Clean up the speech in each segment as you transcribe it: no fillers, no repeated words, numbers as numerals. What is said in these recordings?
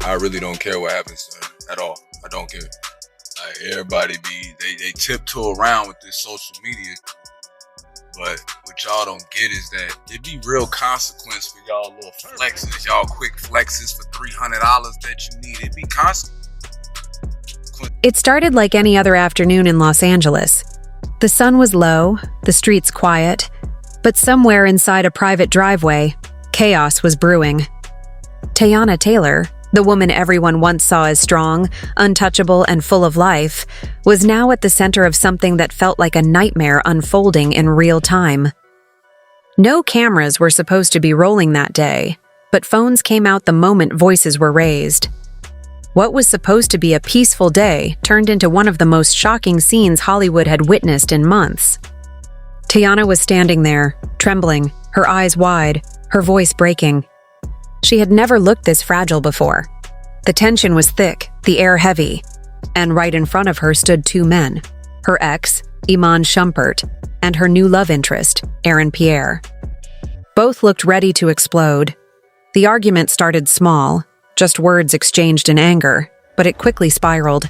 I really don't care what happens to her at all. I don't care. Like, everybody they tiptoe around with this social media, but what y'all don't get is that it be real consequence for y'all little flexes, y'all quick flexes for $300 that you need. It be consequence. It started like any other afternoon in Los Angeles. The sun was low, the streets quiet, but somewhere inside a private driveway, chaos was brewing. Teyana Taylor, the woman everyone once saw as strong, untouchable, and full of life, was now at the center of something that felt like a nightmare unfolding in real time. No cameras were supposed to be rolling that day, but phones came out the moment voices were raised. What was supposed to be a peaceful day turned into one of the most shocking scenes Hollywood had witnessed in months. Teyana was standing there, trembling, her eyes wide, her voice breaking. She had never looked this fragile before. The tension was thick, the air heavy, and right in front of her stood two men, her ex, Iman Shumpert, and her new love interest, Aaron. Both looked ready to explode. The argument started small, just words exchanged in anger, but it quickly spiraled.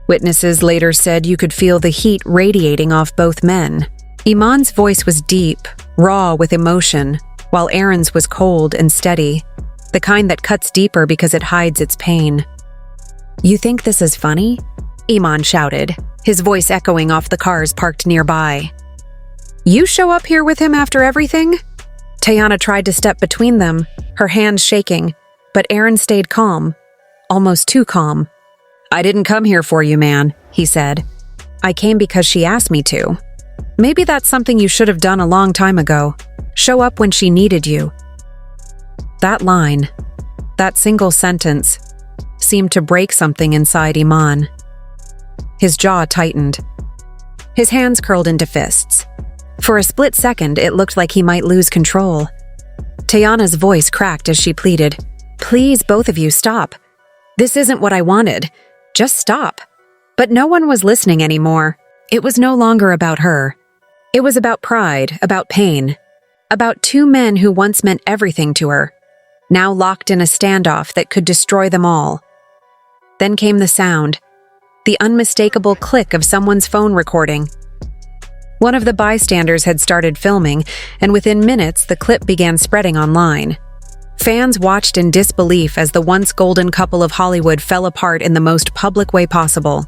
Witnesses later said you could feel the heat radiating off both men. Iman's voice was deep, raw with emotion, while Aaron's was cold and steady, the kind that cuts deeper because it hides its pain. "You think this is funny?" Iman shouted, his voice echoing off the cars parked nearby. "You show up here with him after everything?" Teyana tried to step between them, her hands shaking, but Aaron stayed calm, almost too calm. "I didn't come here for you, man," he said. "I came because she asked me to. Maybe that's something you should have done a long time ago. Show up when she needed you." That line, that single sentence, seemed to break something inside Iman. His jaw tightened. His hands curled into fists. For a split second, it looked like he might lose control. Teyana's voice cracked as she pleaded, "Please, both of you, stop. This isn't what I wanted. Just stop." But no one was listening anymore. It was no longer about her. It was about pride, about pain, about two men who once meant everything to her, now locked in a standoff that could destroy them all. Then came the sound, the unmistakable click of someone's phone recording. One of the bystanders had started filming, and within minutes the clip began spreading online. Fans watched in disbelief as the once golden couple of Hollywood fell apart in the most public way possible.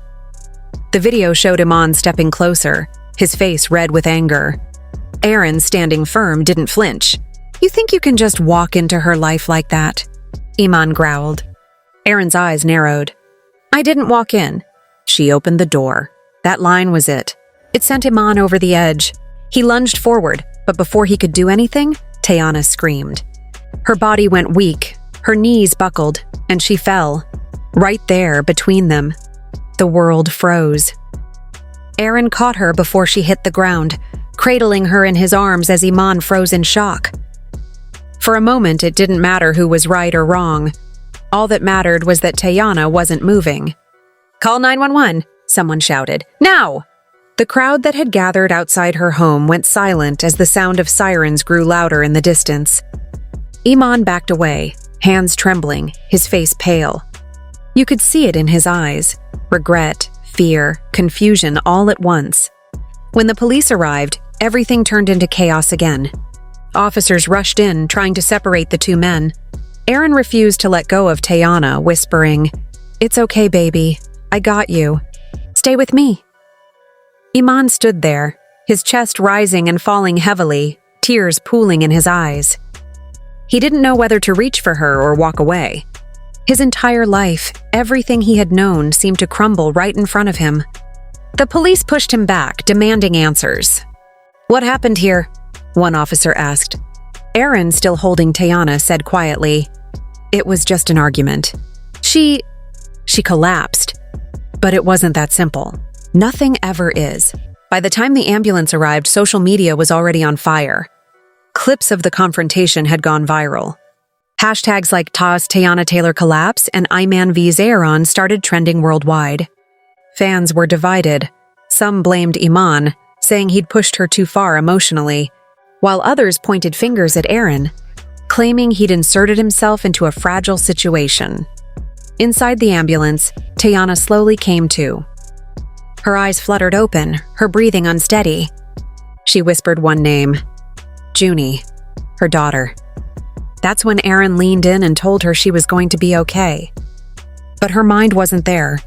The video showed Iman stepping closer, his face red with anger. Aaron, standing firm, didn't flinch. "You think you can just walk into her life like that?" Iman growled. Aaron's eyes narrowed. "I didn't walk in. She opened the door." That line was it. It sent Iman over the edge. He lunged forward, but before he could do anything, Teyana screamed. Her body went weak, her knees buckled, and she fell. Right there, between them. The world froze. Aaron caught her before she hit the ground, cradling her in his arms as Iman froze in shock. For a moment, it didn't matter who was right or wrong. All that mattered was that Teyana wasn't moving. "Call 911, someone shouted. "Now!" The crowd that had gathered outside her home went silent as the sound of sirens grew louder in the distance. Iman backed away, hands trembling, his face pale. You could see it in his eyes. Regret, fear, confusion all at once. When the police arrived, everything turned into chaos again. Officers rushed in, trying to separate the two men. Aaron refused to let go of Teyana, whispering, "It's okay, baby. I got you. Stay with me." Iman stood there, his chest rising and falling heavily, tears pooling in his eyes. He didn't know whether to reach for her or walk away. His entire life, everything he had known, seemed to crumble right in front of him. The police pushed him back, demanding answers. "What happened here?" one officer asked. Aaron, still holding Teyana, said quietly, "It was just an argument. She collapsed." But it wasn't that simple. Nothing ever is. By the time the ambulance arrived, social media was already on fire. Clips of the confrontation had gone viral. Hashtags like Teyana Taylor collapse and Iman vs Aaron started trending worldwide. Fans were divided. Some blamed Iman, saying he'd pushed her too far emotionally, while others pointed fingers at Aaron, claiming he'd inserted himself into a fragile situation. Inside the ambulance, Teyana slowly came to. Her eyes fluttered open, her breathing unsteady. She whispered one name, Junie, her daughter. That's when Aaron leaned in and told her she was going to be okay. But her mind wasn't there.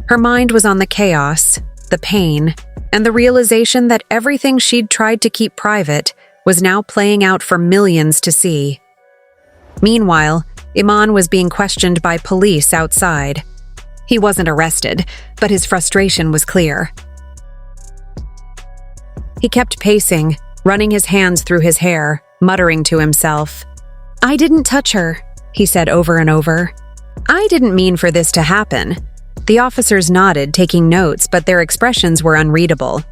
Her mind was on the chaos, the pain, and the realization that everything she'd tried to keep private was now playing out for millions to see. Meanwhile, Iman was being questioned by police outside. He wasn't arrested, but his frustration was clear. He kept pacing, running his hands through his hair, muttering to himself. "I didn't touch her," he said over and over. "I didn't mean for this to happen." The officers nodded, taking notes, but their expressions were unreadable.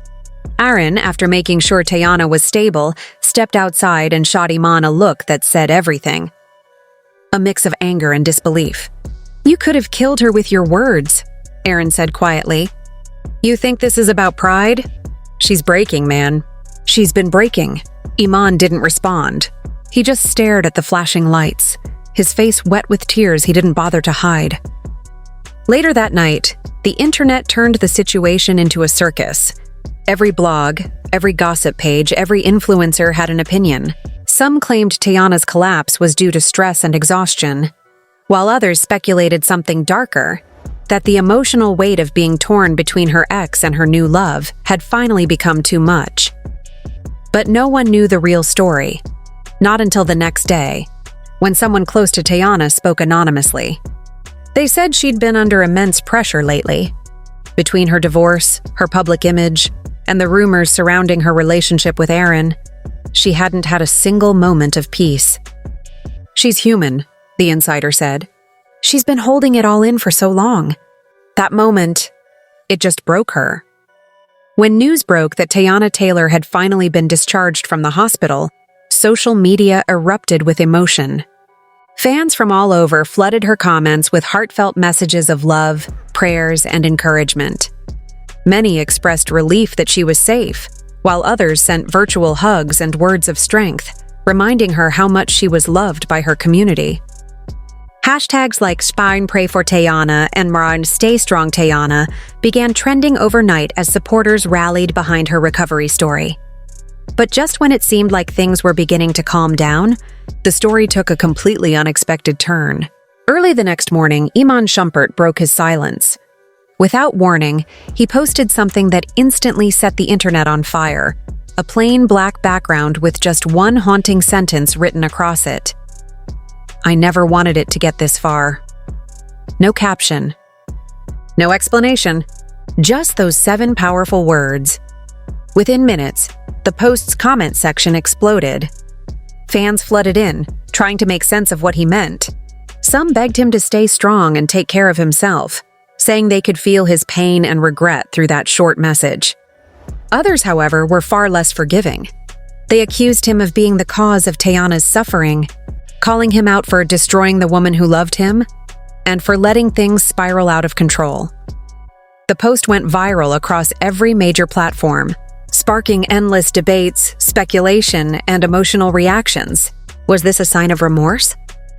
Aaron, after making sure Teyana was stable, stepped outside and shot Iman a look that said everything. A mix of anger and disbelief. "You could have killed her with your words," Aaron said quietly. "You think this is about pride? She's breaking, man. She's been breaking." Iman didn't respond. He just stared at the flashing lights, his face wet with tears he didn't bother to hide. Later that night, the internet turned the situation into a circus. Every blog, every gossip page, every influencer had an opinion. Some claimed Teyana's collapse was due to stress and exhaustion, while others speculated something darker, that the emotional weight of being torn between her ex and her new love had finally become too much. But no one knew the real story, not until the next day, when someone close to Teyana spoke anonymously. They said she'd been under immense pressure lately. Between her divorce, her public image, and the rumors surrounding her relationship with Aaron, she hadn't had a single moment of peace. "She's human," the insider said. "She's been holding it all in for so long. That moment, it just broke her." When news broke that Teyana Taylor had finally been discharged from the hospital, social media erupted with emotion. Fans from all over flooded her comments with heartfelt messages of love, prayers, and encouragement. Many expressed relief that she was safe, while others sent virtual hugs and words of strength, reminding her how much she was loved by her community. Hashtags like Spine Pray for Teyana and Maran Stay Strong Teyana began trending overnight as supporters rallied behind her recovery story. But just when it seemed like things were beginning to calm down, the story took a completely unexpected turn. Early the next morning, Iman Shumpert broke his silence. Without warning, he posted something that instantly set the internet on fire, a plain black background with just one haunting sentence written across it. "I never wanted it to get this far." No caption. No explanation. Just those 7 powerful words. Within minutes, the post's comment section exploded. Fans flooded in, trying to make sense of what he meant. Some begged him to stay strong and take care of himself, saying they could feel his pain and regret through that short message. Others, however, were far less forgiving. They accused him of being the cause of Teyana's suffering, calling him out for destroying the woman who loved him, and for letting things spiral out of control. The post went viral across every major platform, sparking endless debates, speculation, and emotional reactions. Was this a sign of remorse?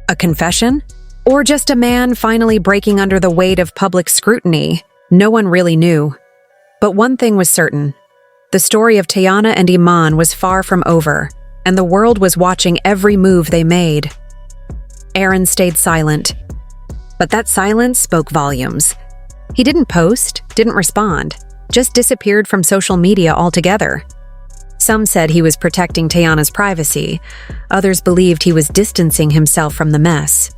A confession? Or just a man finally breaking under the weight of public scrutiny? No one really knew. But one thing was certain. The story of Teyana and Iman was far from over, and the world was watching every move they made. Aaron stayed silent. But that silence spoke volumes. He didn't post, didn't respond, just disappeared from social media altogether. Some said he was protecting Teyana's privacy. Others believed he was distancing himself from the mess.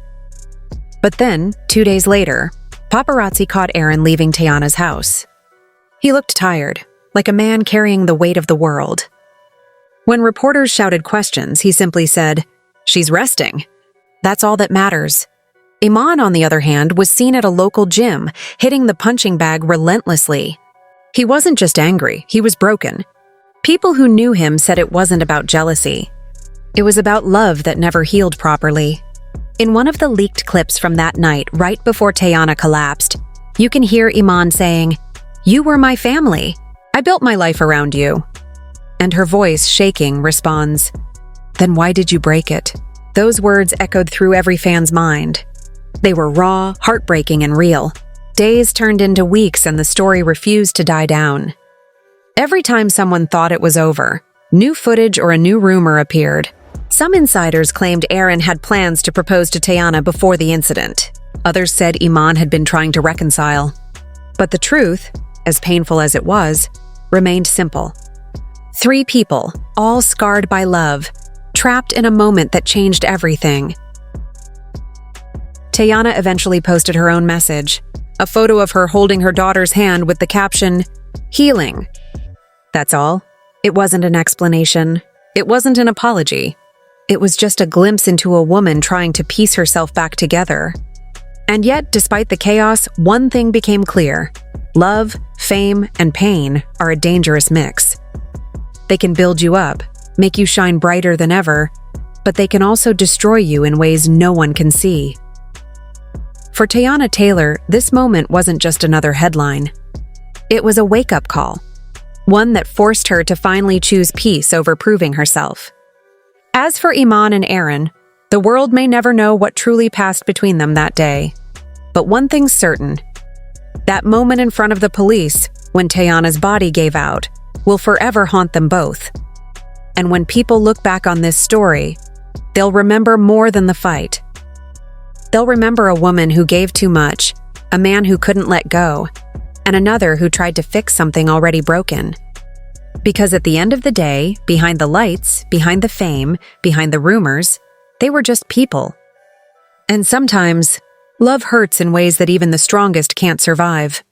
But then, 2 days later, paparazzi caught Aaron leaving Teyana's house. He looked tired, like a man carrying the weight of the world. When reporters shouted questions, he simply said, "She's resting. That's all that matters." Iman, on the other hand, was seen at a local gym, hitting the punching bag relentlessly. He wasn't just angry, he was broken. People who knew him said it wasn't about jealousy. It was about love that never healed properly. In one of the leaked clips from that night, right before Teyana collapsed, you can hear Iman saying, "You were my family. I built my life around you." And her voice, shaking, responds, "Then why did you break it?" Those words echoed through every fan's mind. They were raw, heartbreaking, and real. Days turned into weeks and the story refused to die down. Every time someone thought it was over, new footage or a new rumor appeared. Some insiders claimed Aaron had plans to propose to Teyana before the incident. Others said Iman had been trying to reconcile. But the truth, as painful as it was, remained simple. 3 people, all scarred by love, trapped in a moment that changed everything. Teyana eventually posted her own message, a photo of her holding her daughter's hand with the caption, "Healing." That's all. It wasn't an explanation. It wasn't an apology. It was just a glimpse into a woman trying to piece herself back together. And yet, despite the chaos, one thing became clear. Love, fame, and pain are a dangerous mix. They can build you up, make you shine brighter than ever, but they can also destroy you in ways no one can see. For Teyana Taylor, this moment wasn't just another headline. It was a wake-up call, one that forced her to finally choose peace over proving herself. As for Iman and Aaron, the world may never know what truly passed between them that day. But one thing's certain. That moment in front of the police, when Teyana's body gave out, will forever haunt them both. And when people look back on this story, they'll remember more than the fight. They'll remember a woman who gave too much, a man who couldn't let go, and another who tried to fix something already broken. Because at the end of the day, behind the lights, behind the fame, behind the rumors, they were just people. And sometimes, love hurts in ways that even the strongest can't survive.